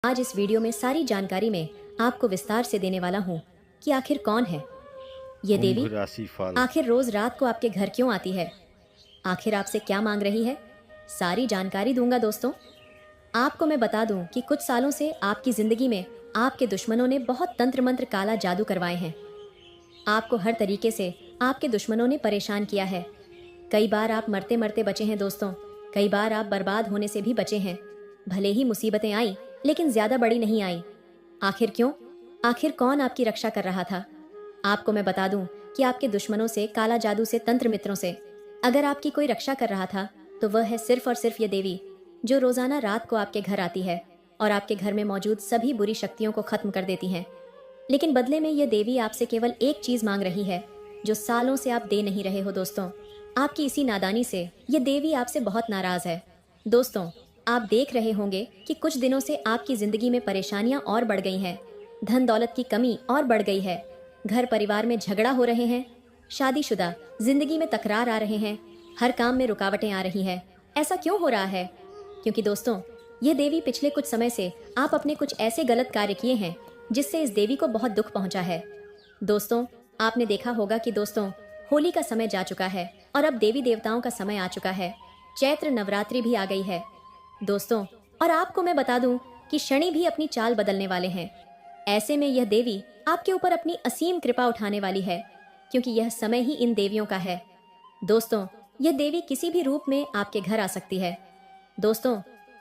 आज इस वीडियो में सारी जानकारी में आपको विस्तार से देने वाला हूँ कि आखिर कौन है ये देवी, कुंभ राशि फल। आखिर रोज रात को आपके घर क्यों आती है, आखिर आपसे क्या मांग रही है, सारी जानकारी दूंगा दोस्तों। आपको मैं बता दूं कि कुछ सालों से आपकी जिंदगी में आपके दुश्मनों ने बहुत तंत्र मंत्र काला जादू करवाए हैं। आपको हर तरीके से आपके दुश्मनों ने परेशान किया है। कई बार आप मरते मरते बचे हैं दोस्तों, कई बार आप बर्बाद होने से भी बचे हैं। भले ही मुसीबतें आई लेकिन ज्यादा बड़ी नहीं आई। आखिर क्यों, आखिर कौन आपकी रक्षा कर रहा था? आपको मैं बता दूं कि आपके दुश्मनों से, काला जादू से, तंत्र मित्रों से अगर आपकी कोई रक्षा कर रहा था तो वह है सिर्फ और सिर्फ ये देवी, जो रोजाना रात को आपके घर आती है और आपके घर में मौजूद सभी बुरी शक्तियों को खत्म कर देती हैं। लेकिन बदले में यह देवी आपसे केवल एक चीज मांग रही है, जो सालों से आप दे नहीं रहे हो दोस्तों। आपकी इसी नादानी से ये देवी आपसे बहुत नाराज है। दोस्तों, आप देख रहे होंगे कि कुछ दिनों से आपकी जिंदगी में परेशानियां और बढ़ गई हैं, धन दौलत की कमी और बढ़ गई है, घर परिवार में झगड़ा हो रहे हैं, शादीशुदा जिंदगी में तकरार आ रहे हैं, हर काम में रुकावटें आ रही हैं। ऐसा क्यों हो रहा है? क्योंकि दोस्तों, ये देवी पिछले कुछ समय से आप अपने कुछ ऐसे गलत कार्य किए हैं जिससे इस देवी को बहुत दुख पहुंचा है। दोस्तों, आपने देखा होगा कि दोस्तों, होली का समय जा चुका है और अब देवी देवताओं का समय आ चुका है। चैत्र नवरात्रि भी आ गई है दोस्तों, और आपको मैं बता दूं कि शनि भी अपनी चाल बदलने वाले हैं। ऐसे में यह देवी आपके ऊपर अपनी असीम कृपा उठाने वाली है, क्योंकि यह समय ही इन देवियों का है। दोस्तों, यह देवी किसी भी रूप में आपके घर आ सकती है। दोस्तों,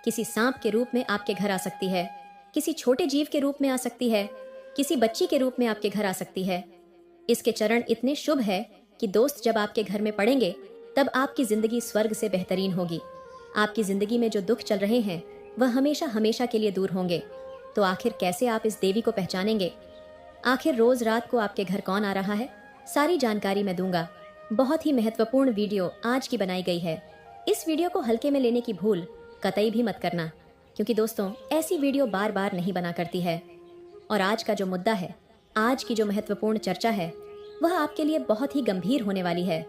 किसी सांप के रूप में आपके घर आ सकती है, किसी छोटे जीव के रूप में आ सकती है, किसी बच्ची के रूप में आपके घर आ सकती है। इसके चरण इतने शुभ है कि दोस्त, जब आपके घर में पड़ेंगे तब आपकी जिंदगी स्वर्ग से बेहतरीन होगी। आपकी जिंदगी में जो दुख चल रहे हैं वह हमेशा हमेशा के लिए दूर होंगे। तो आखिर कैसे आप इस देवी को पहचानेंगे? आखिर रोज रात को आपके घर कौन आ रहा है, सारी जानकारी मैं दूंगा। बहुत ही महत्वपूर्ण वीडियो आज की बनाई गई है। इस वीडियो को हल्के में लेने की भूल कतई भी मत करना, क्योंकि दोस्तों, ऐसी वीडियो बार बार नहीं बना करती है। और आज का जो मुद्दा है, आज की जो महत्वपूर्ण चर्चा है, वह आपके लिए बहुत ही गंभीर होने वाली है,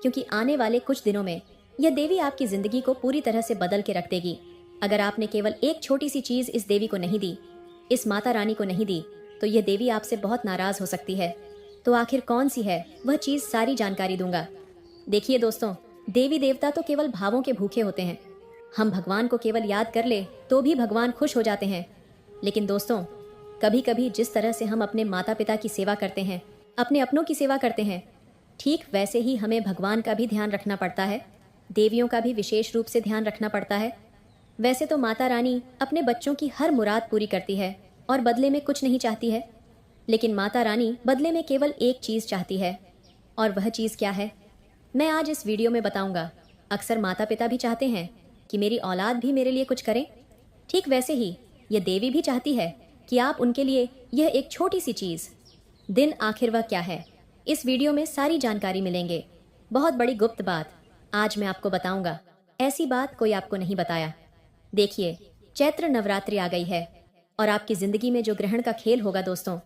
क्योंकि आने वाले कुछ दिनों में यह देवी आपकी जिंदगी को पूरी तरह से बदल के रख देगी। अगर आपने केवल एक छोटी सी चीज इस देवी को नहीं दी, इस माता रानी को नहीं दी, तो यह देवी आपसे बहुत नाराज हो सकती है। तो आखिर कौन सी है वह चीज, सारी जानकारी दूंगा। देखिए दोस्तों, देवी देवता तो केवल भावों के भूखे होते हैं। हम भगवान को केवल याद कर ले तो भी भगवान खुश हो जाते हैं। लेकिन दोस्तों, कभी कभी जिस तरह से हम अपने माता पिता की सेवा करते हैं, अपने अपनों की सेवा करते हैं, ठीक वैसे ही हमें भगवान का भी ध्यान रखना पड़ता है, देवियों का भी विशेष रूप से ध्यान रखना पड़ता है। वैसे तो माता रानी अपने बच्चों की हर मुराद पूरी करती है और बदले में कुछ नहीं चाहती है, लेकिन माता रानी बदले में केवल एक चीज चाहती है। और वह चीज क्या है, मैं आज इस वीडियो में बताऊंगा। अक्सर माता पिता भी चाहते हैं कि मेरी औलाद भी मेरे लिए कुछ करे, ठीक वैसे ही यह देवी भी चाहती है कि आप उनके लिए यह एक छोटी सी चीज दिन। आखिर वह क्या है, इस वीडियो में सारी जानकारी मिलेंगे। बहुत बड़ी गुप्त बात आज मैं आपको बताऊंगा, ऐसी बात कोई आपको नहीं बताया। देखिए, चैत्र नवरात्रि आ गई है और आपकी जिंदगी में जो ग्रहण का खेल होगा दोस्तों,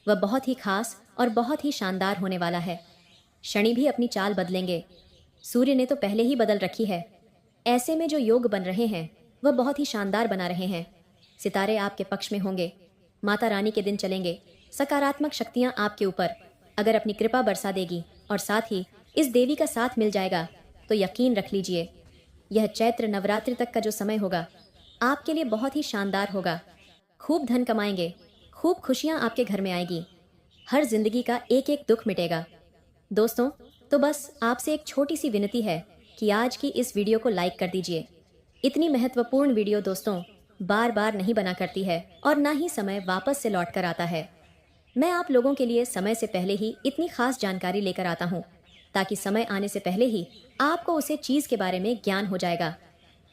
वह बहुत ही खास और बहुत ही शानदार होने वाला है। शनि भी अपनी चाल बदलेंगे, सूर्य ने तो पहले ही बदल रखी है। ऐसे में जो योग बन रहे हैं वह बहुत ही शानदार बना रहे हैं। सितारे आपके पक्ष में होंगे, माता रानी के दिन चलेंगे, सकारात्मक शक्तियां आपके ऊपर अगर अपनी कृपा बरसा देगी और साथ ही इस देवी का साथ मिल जाएगा, तो यकीन रख लीजिए, यह चैत्र नवरात्रि तक का जो समय होगा आपके लिए बहुत ही शानदार होगा। खूब धन कमाएंगे, खूब खुशियां आपके घर में आएगी, हर जिंदगी का एक एक दुख मिटेगा। दोस्तों, तो बस आपसे एक छोटी सी विनती है कि आज की इस वीडियो को लाइक कर दीजिए। इतनी महत्वपूर्ण वीडियो दोस्तों बार बार नहीं बना करती है और ना ही समय वापस से लौट कर आता है। मैं आप लोगों के लिए समय से पहले ही इतनी खास जानकारी लेकर आता हूँ, ताकि समय आने से पहले ही आपको उसे चीज के बारे में ज्ञान हो जाएगा,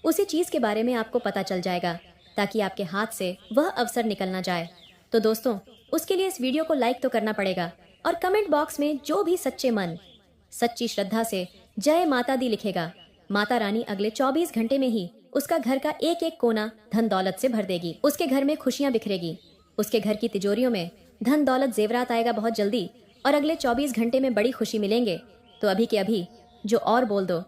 उसी चीज के बारे में आपको पता चल जाएगा, ताकि आपके हाथ से वह अवसर निकल ना जाए। तो दोस्तों, उसके लिए इस वीडियो को लाइक तो करना पड़ेगा और कमेंट बॉक्स में जो भी सच्चे मन, सच्ची श्रद्धा से जय माता दी लिखेगा, माता रानी अगले 24 घंटे में ही उसका घर का एक एक कोना धन दौलत से भर देगी। उसके घर में खुशियां बिखरेगी, उसके घर की तिजोरियों में धन दौलत जेवरात आएगा बहुत जल्दी, और अगले 24 घंटे में बड़ी खुशी मिलेंगे। तो अभी के अभी जो और बोल दो,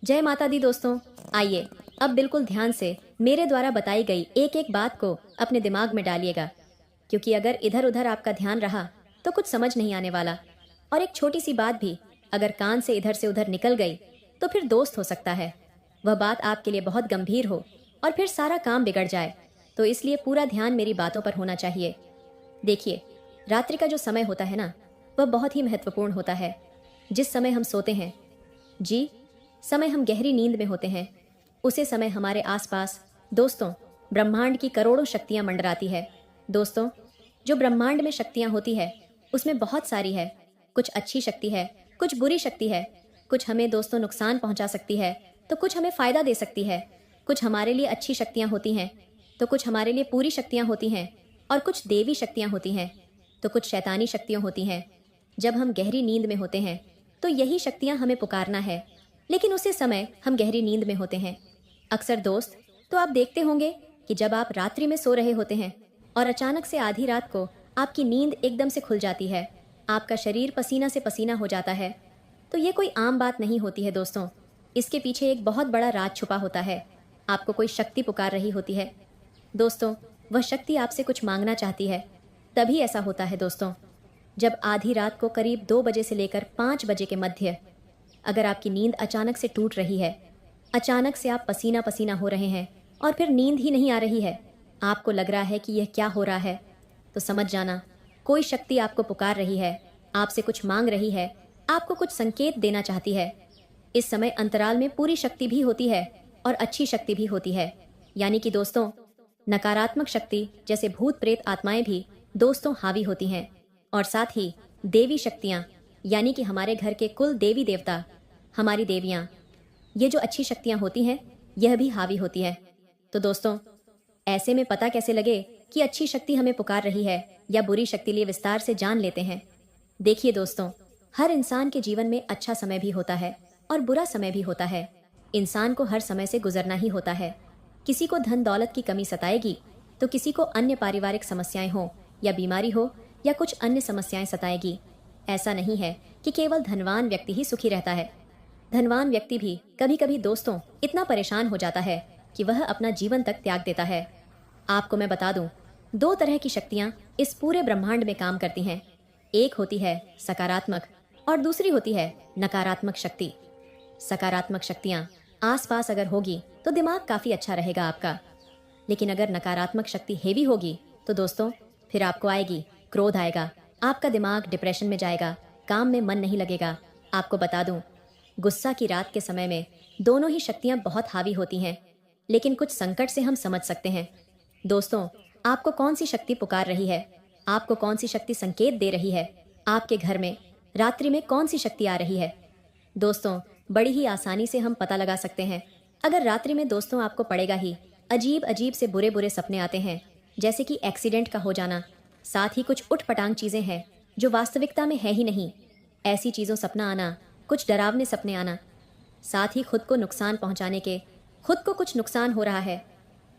जय माता दी। दोस्तों, आइए अब बिल्कुल ध्यान से मेरे द्वारा बताई गई एक एक बात को अपने दिमाग में डालिएगा, क्योंकि अगर इधर उधर आपका ध्यान रहा तो कुछ समझ नहीं आने वाला। और एक छोटी सी बात भी अगर कान से इधर से उधर निकल गई तो फिर दोस्त हो सकता है वह बात आपके लिए बहुत गंभीर हो और फिर सारा काम बिगड़ जाए। तो इसलिए पूरा ध्यान मेरी बातों पर होना चाहिए। देखिए, रात्रि का जो समय होता है ना, वह बहुत ही महत्वपूर्ण होता है। जिस समय हम सोते हैं, जी, समय हम गहरी नींद में होते हैं, उसी समय हमारे आसपास दोस्तों ब्रह्मांड की करोड़ों शक्तियां मंडराती है। दोस्तों, जो ब्रह्मांड में शक्तियां होती है उसमें बहुत सारी है। कुछ अच्छी शक्ति है, कुछ बुरी शक्ति है। कुछ हमें दोस्तों नुकसान पहुंचा सकती है तो कुछ हमें फायदा दे सकती है। कुछ हमारे लिए अच्छी शक्तियां होती हैं तो कुछ हमारे लिए पूरी शक्तियां होती हैं, और कुछ देवी शक्तियां होती हैं तो कुछ शैतानी शक्तियां होती हैं। जब हम गहरी नींद में होते हैं तो यही शक्तियां हमें पुकारना है, लेकिन उसी समय हम गहरी नींद में होते हैं। अक्सर दोस्त, तो आप देखते होंगे कि जब आप रात्रि में सो रहे होते हैं और अचानक से आधी रात को आपकी नींद एकदम से खुल जाती है, आपका शरीर पसीना से पसीना हो जाता है, तो ये कोई आम बात नहीं होती है दोस्तों। इसके पीछे एक बहुत बड़ा राज छुपा होता है। आपको कोई शक्ति पुकार रही होती है दोस्तों। वह शक्ति आपसे कुछ मांगना चाहती है। तभी ऐसा होता है दोस्तों, जब आधी रात को करीब 2 बजे से लेकर 5 बजे के मध्य अगर आपकी नींद अचानक से टूट रही है, अचानक से आप पसीना पसीना हो रहे हैं और फिर नींद ही नहीं आ रही है, आपको लग रहा है कि यह क्या हो रहा है, तो समझ जाना कोई शक्ति आपको पुकार रही है, आपसे कुछ मांग रही है, आपको कुछ संकेत देना चाहती है। इस समय अंतराल में पूरी शक्ति भी होती है और अच्छी शक्ति भी होती है। यानी कि दोस्तों, नकारात्मक शक्ति जैसे भूत प्रेत आत्माएं भी दोस्तों हावी होती हैं, और साथ ही देवी शक्तियां यानी कि हमारे घर के कुल देवी देवता, हमारी देवियां, ये जो अच्छी शक्तियां होती हैं यह भी हावी होती है। तो दोस्तों, ऐसे में पता कैसे लगे कि अच्छी शक्ति हमें पुकार रही है या बुरी शक्ति, लिए विस्तार से जान लेते हैं। देखिए दोस्तों, हर इंसान के जीवन में अच्छा समय भी होता है और बुरा समय भी होता है। इंसान को हर समय से गुजरना ही होता है। किसी को धन दौलत की कमी सताएगी तो किसी को अन्य पारिवारिक समस्याएं हो या बीमारी हो या कुछ अन्य समस्याएं सताएगी। ऐसा नहीं है कि केवल धनवान व्यक्ति ही सुखी रहता है। धनवान व्यक्ति भी कभी कभी दोस्तों इतना परेशान हो जाता है कि वह अपना जीवन तक त्याग देता है। आपको मैं बता दूं, 2 तरह की शक्तियां इस पूरे ब्रह्मांड में काम करती हैं। एक होती है सकारात्मक और दूसरी होती है नकारात्मक शक्ति। सकारात्मक शक्तियां आसपास अगर होगी तो दिमाग काफी अच्छा रहेगा आपका, लेकिन अगर नकारात्मक शक्ति हेवी होगी तो दोस्तों फिर आपको आएगी क्रोध आएगा, आपका दिमाग डिप्रेशन में जाएगा, काम में मन नहीं लगेगा। आपको बता दूं, गुस्सा की रात के समय में दोनों ही शक्तियां बहुत हावी होती हैं, लेकिन कुछ संकट से हम समझ सकते हैं। दोस्तों, आपको कौन सी शक्ति पुकार रही है, आपको कौन सी शक्ति संकेत दे रही है, आपके घर में रात्रि में कौन सी शक्ति आ रही है, दोस्तों बड़ी ही आसानी से हम पता लगा सकते हैं। अगर रात्रि में दोस्तों आपको पड़ेगा ही अजीब अजीब से बुरे बुरे सपने आते हैं, जैसे कि एक्सीडेंट का हो जाना, साथ ही कुछ उठपटांग चीजें हैं जो वास्तविकता में है ही नहीं, ऐसी चीजों सपना आना, कुछ डरावने सपने आना, साथ ही खुद को नुकसान पहुंचाने के, खुद को कुछ नुकसान हो रहा है,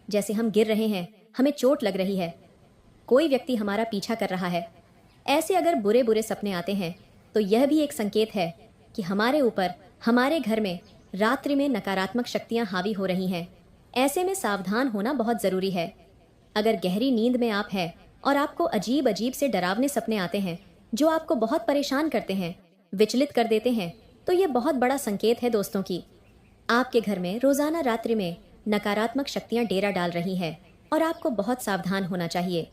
जैसे हम गिर रहे हैं, हमें चोट लग रही है, कोई व्यक्ति हमारा पीछा कर रहा है, ऐसे अगर बुरे बुरे सपने आते हैं तो यह भी एक संकेत है कि हमारे ऊपर, हमारे घर में रात्रि में नकारात्मक शक्तियां हावी हो रही हैं। ऐसे में सावधान होना बहुत जरूरी है। अगर गहरी नींद में आप हैं और आपको अजीब अजीब से डरावने सपने आते हैं जो आपको बहुत परेशान करते हैं, विचलित कर देते हैं, तो ये बहुत बड़ा संकेत है दोस्तों की आपके घर में रोजाना रात्रि में नकारात्मक शक्तियां डेरा डाल रही हैं, और आपको बहुत सावधान होना चाहिए,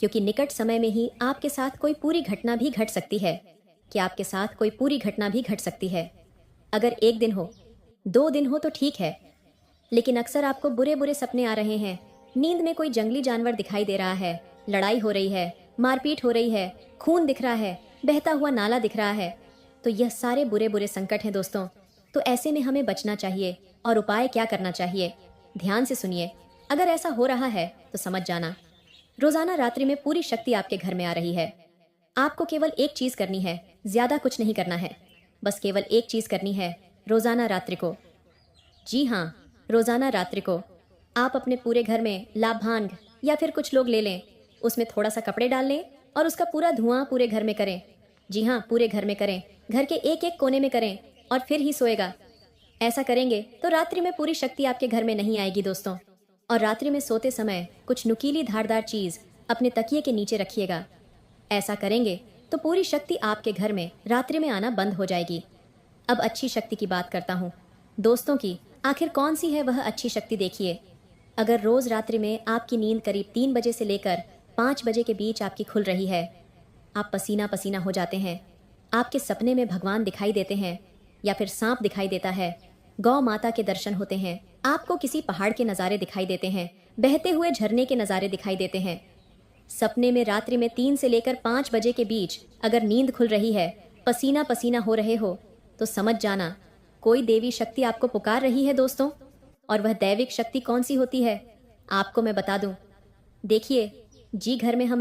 क्योंकि निकट समय में ही आपके साथ कोई पूरी घटना भी घट सकती है। कि आपके साथ कोई पूरी घटना भी घट सकती है। अगर 1 दिन हो, 2 दिन हो तो ठीक है, लेकिन अक्सर आपको बुरे बुरे सपने आ रहे हैं, नींद में कोई जंगली जानवर दिखाई दे रहा है, लड़ाई हो रही है, मारपीट हो रही है, खून दिख रहा है, बहता हुआ नाला दिख रहा है, तो यह सारे बुरे बुरे संकट हैं दोस्तों। तो ऐसे में हमें बचना चाहिए, और उपाय क्या करना चाहिए, ध्यान से सुनिए। अगर ऐसा हो रहा है तो समझ जाना रोजाना रात्रि में पूरी शक्ति आपके घर में आ रही है। आपको केवल एक चीज करनी है, ज्यादा कुछ नहीं करना है, बस केवल एक चीज करनी है। रोजाना रात्रि को, जी हाँ, रोजाना रात्रि को आप अपने पूरे घर में लाभांग या फिर कुछ लोग ले लें, उसमें थोड़ा सा कपड़े डाल लें और उसका पूरा धुआं पूरे घर में करें। जी हाँ, पूरे घर में करें, घर के एक एक कोने में करें और फिर ही सोएगा। ऐसा करेंगे तो रात्रि में पूरी शक्ति आपके घर में नहीं आएगी दोस्तों। और रात्रि में सोते समय कुछ नुकीली धारदार चीज अपने तकिए के नीचे रखिएगा। ऐसा करेंगे तो पूरी शक्ति आपके घर में रात्रि में आना बंद हो जाएगी। अब अच्छी शक्ति की बात करता हूँ दोस्तों की। आखिर कौन सी है वह अच्छी शक्ति, देखिए। अगर रोज रात्रि में आपकी नींद करीब 3 बजे से लेकर 5 बजे के बीच आपकी खुल रही है, आप पसीना पसीना हो जाते हैं, आपके सपने में भगवान दिखाई देते हैं या फिर सांप दिखाई देता है, गौ माता के दर्शन होते हैं, आपको किसी पहाड़ के नज़ारे दिखाई देते हैं, बहते हुए झरने के नज़ारे दिखाई देते हैं, सपने में रात्रि में 3 से लेकर 5 बजे के बीच अगर नींद खुल रही है, पसीना पसीना हो रहे हो, तो समझ जाना कोई देवी शक्ति आपको पुकार रही है दोस्तों। और वह दैविक शक्ति कौन सी होती है आपको मैं बता दूं। देखिए, जी घर में हम